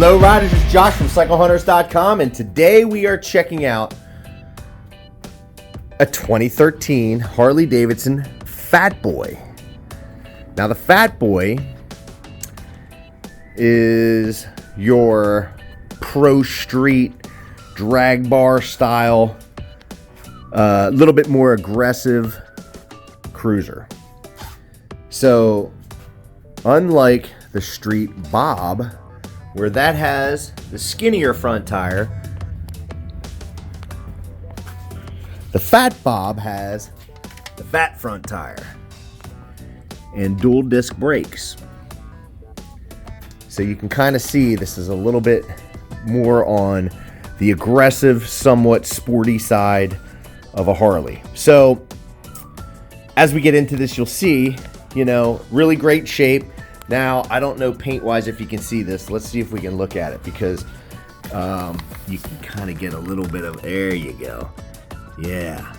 Hello riders, it's Josh from CycleHunters.com, and today we are checking out a 2013 Harley Davidson Fatboy. Now the Fatboy is your pro street drag bar style, a little bit more aggressive cruiser. So unlike the Street Bob, where that has the skinnier front tire, the Fatbob has the fat front tire and dual disc brakes. So you can kind of see this is a little bit more on the aggressive, somewhat sporty side of a Harley. So as we get into this, you'll see, really great shape. Now, I don't know paint-wise if you can see this. Let's see if we can look at it, because you can kind of get a little bit of, there you go. Yeah.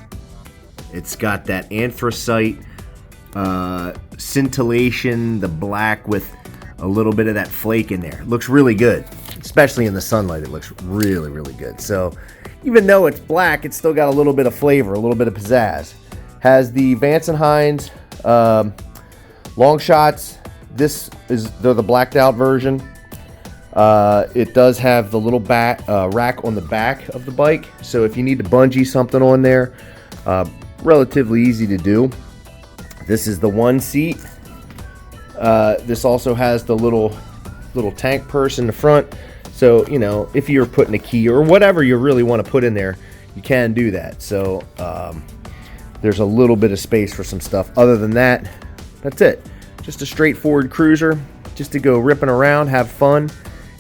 It's got that anthracite scintillation, the black with a little bit of that flake in there. It looks really good, especially in the sunlight. It looks really, really good. So even though it's black, it's still got a little bit of flavor, a little bit of pizzazz. Has the Vance & Hines long shots. They're the blacked out version. It does have the little back rack on the back of the bike, so if you need to bungee something on there, relatively easy to do. This is the one seat. This also has the little tank purse in the front, so if you're putting a key or whatever you really want to put in there, you can do that. So there's a little bit of space for some stuff. Other than that, that's it. Just a straightforward cruiser, just to go ripping around, have fun,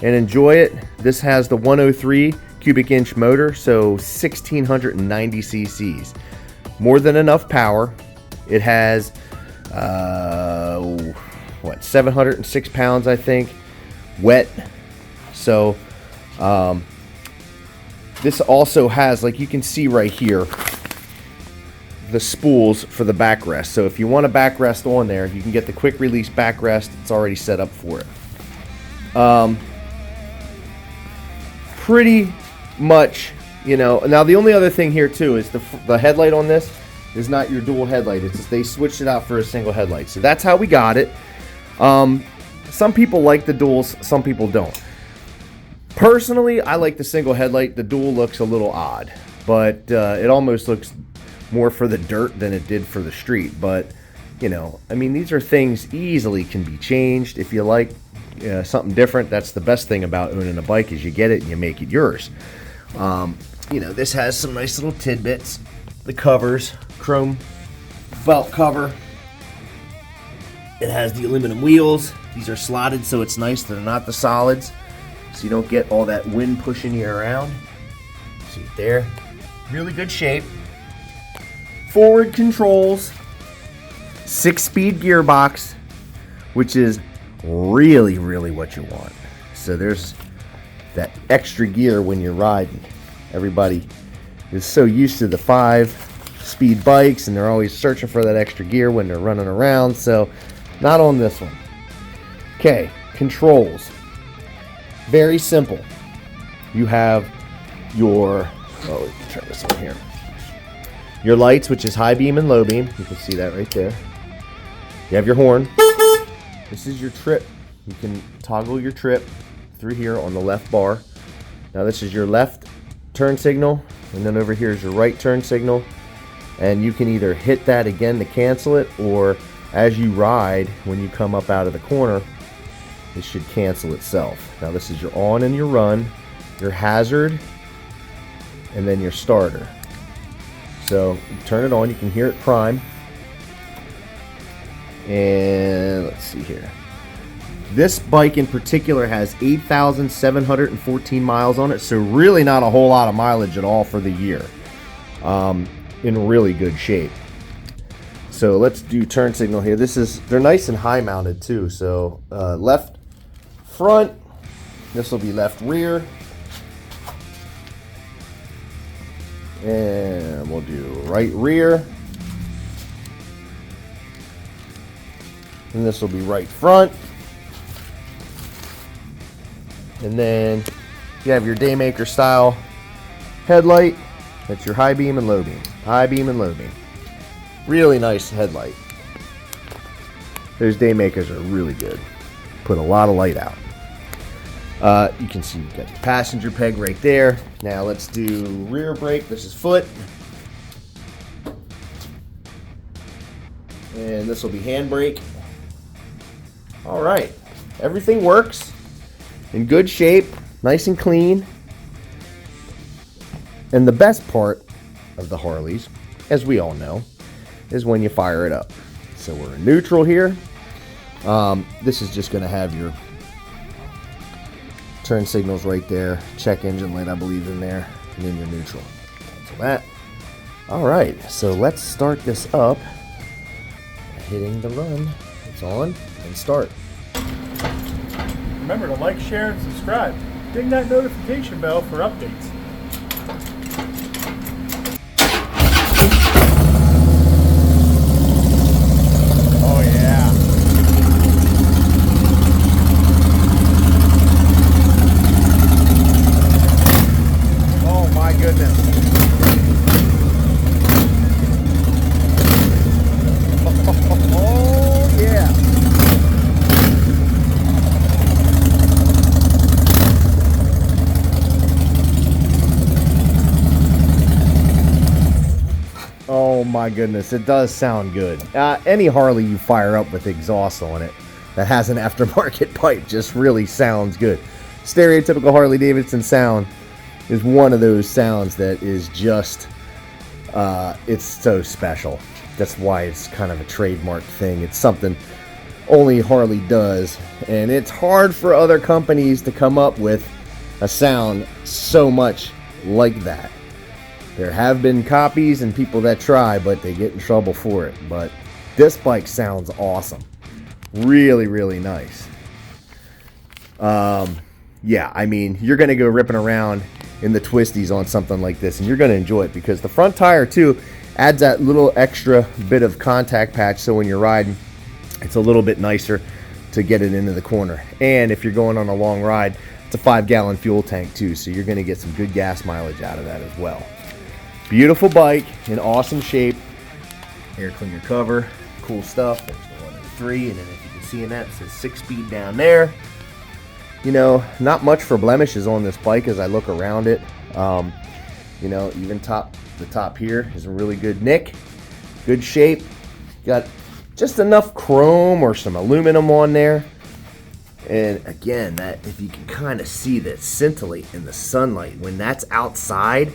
and enjoy it. This has the 103 cubic inch motor, so 1690 cc's. More than enough power. It has, 706 pounds, I think, wet. So, this also has, like you can see right here, the spools for the backrest. So if you want a backrest on there, you can get the quick release backrest. It's already set up for it. Pretty much, now the only other thing here too is the headlight on this is not your dual headlight. It's just, they switched it out for a single headlight. So that's how we got it. Some people like the duals, some people don't. Personally, I like the single headlight. The dual looks a little odd, but it almost looks more for the dirt than it did for the street. But these are things easily can be changed. If you like something different, that's the best thing about owning a bike, is you get it and you make it yours. This has some nice little tidbits. The covers, chrome belt cover. It has the aluminum wheels. These are slotted, so it's nice. They're not the solids, so you don't get all that wind pushing you around. See it there? Really good shape. Forward controls, 6-speed gearbox, which is really, really what you want. So there's that extra gear when you're riding. Everybody is so used to the 5-speed bikes, and they're always searching for that extra gear when they're running around. So not on this one. Okay, controls. Very simple. You have your, we can turn this on here. Your lights, which is high beam and low beam. You can see that right there. You have your horn. This is your trip. You can toggle your trip through here on the left bar. Now this is your left turn signal, and then over here is your right turn signal. And you can either hit that again to cancel it, or as you ride, when you come up out of the corner, it should cancel itself. Now this is your on and your run, your hazard, and then your starter. So you turn it on, you can hear it prime. And let's see here. This bike in particular has 8,714 miles on it, so really not a whole lot of mileage at all for the year. In really good shape. So let's do turn signal here. They're nice and high mounted too. So left front, this will be left rear. And we'll do right rear. And this will be right front. And then you have your Daymaker style headlight. That's your high beam and low beam. High beam and low beam. Really nice headlight. Those Daymakers are really good. Put a lot of light out. You can see you've got your passenger peg right there. Now let's do rear brake. This is foot. And this will be handbrake. All right. Everything works in good shape, nice and clean. And the best part of the Harleys, as we all know, is when you fire it up. So we're in neutral here. This is just going to have your turn signals right there. Check engine light, I believe, in there. And then your neutral. Cancel that. All right. So let's start this up. Hitting the run. It's on and start. Remember to like, share, and subscribe. Ding that notification bell for updates. Oh yeah. Oh my goodness. Oh yeah. Oh my goodness, it does sound good. Any Harley you fire up with exhaust on it that has an aftermarket pipe just really sounds good. Stereotypical Harley Davidson sound is one of those sounds that is just, it's so special. That's why it's kind of a trademark thing. It's something only Harley does, and it's hard for other companies to come up with a sound so much like that. There have been copies and people that try, but they get in trouble for it. But this bike sounds awesome. Really, really nice. Yeah, I mean, you're going to go ripping around in the twisties on something like this, and you're going to enjoy it because the front tire, too, adds that little extra bit of contact patch, so when you're riding, it's a little bit nicer to get it into the corner. And if you're going on a long ride, it's a 5-gallon fuel tank, too, so you're going to get some good gas mileage out of that as well. Beautiful bike, in awesome shape. Air cleaner cover, cool stuff. There's the 1 and 3, and then if you can see in that, it says 6-speed down there. You know, not much for blemishes on this bike as I look around it. You know, even the top here is a really good nick, good shape. Got just enough chrome or some aluminum on there. And again, that if you can kind of see that scintillate in the sunlight when that's outside.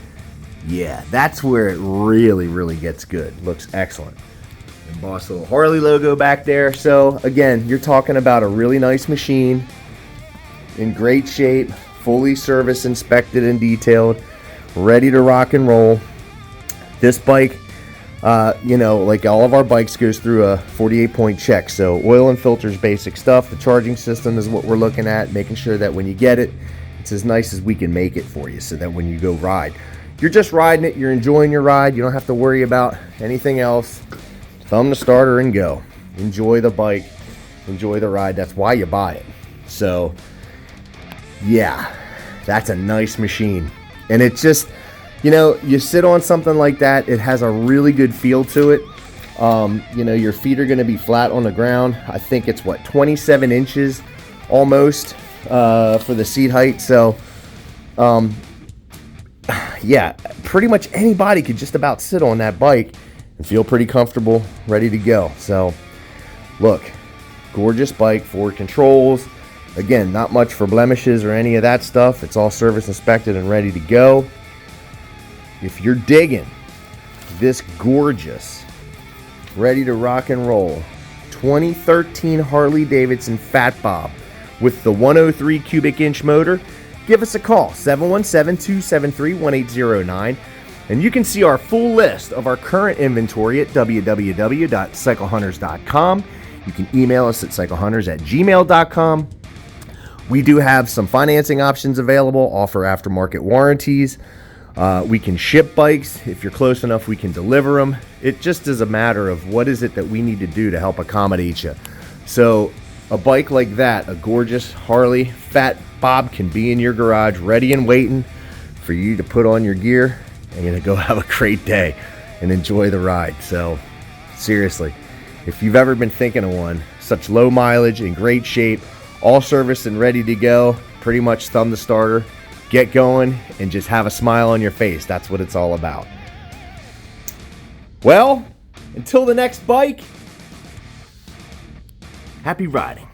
Yeah, that's where it really, really gets good. Looks excellent. Embossed little Harley logo back there. So again, you're talking about a really nice machine in great shape, fully service inspected and detailed, ready to rock and roll. This bike, you know, like all of our bikes, goes through a 48-point check. So oil and filters, basic stuff. The charging system is what we're looking at, making sure that when you get it, it's as nice as we can make it for you, so that when you go ride, you're just riding it, you're enjoying your ride, you don't have to worry about anything else. Thumb the starter and go. Enjoy the bike, enjoy the ride. That's why you buy it. So yeah, that's a nice machine. And it's just, you know, you sit on something like that, it has a really good feel to it. You know, your feet are going to be flat on the ground. I think it's what, 27 inches almost for the seat height. So yeah, pretty much anybody could just about sit on that bike and feel pretty comfortable, ready to go. So look, gorgeous bike, forward controls. Again, not much for blemishes or any of that stuff. It's all service inspected and ready to go. If you're digging this gorgeous, ready to rock and roll 2013 Harley-Davidson Fatbob with the 103 cubic inch motor, give us a call, 717-273-1809. And you can see our full list of our current inventory at www.cyclehunters.com. You can email us at cyclehunters@gmail.com. We do have some financing options available, offer aftermarket warranties. We can ship bikes. If you're close enough, we can deliver them. It just is a matter of what is it that we need to do to help accommodate you. So a bike like that, a gorgeous Harley Fatbob, can be in your garage ready and waiting for you to put on your gear and you're gonna go have a great day and enjoy the ride. So seriously, if you've ever been thinking of one, such low mileage, in great shape, all serviced and ready to go, pretty much thumb the starter, get going, and just have a smile on your face. That's what it's all about. Well, until the next bike, happy riding.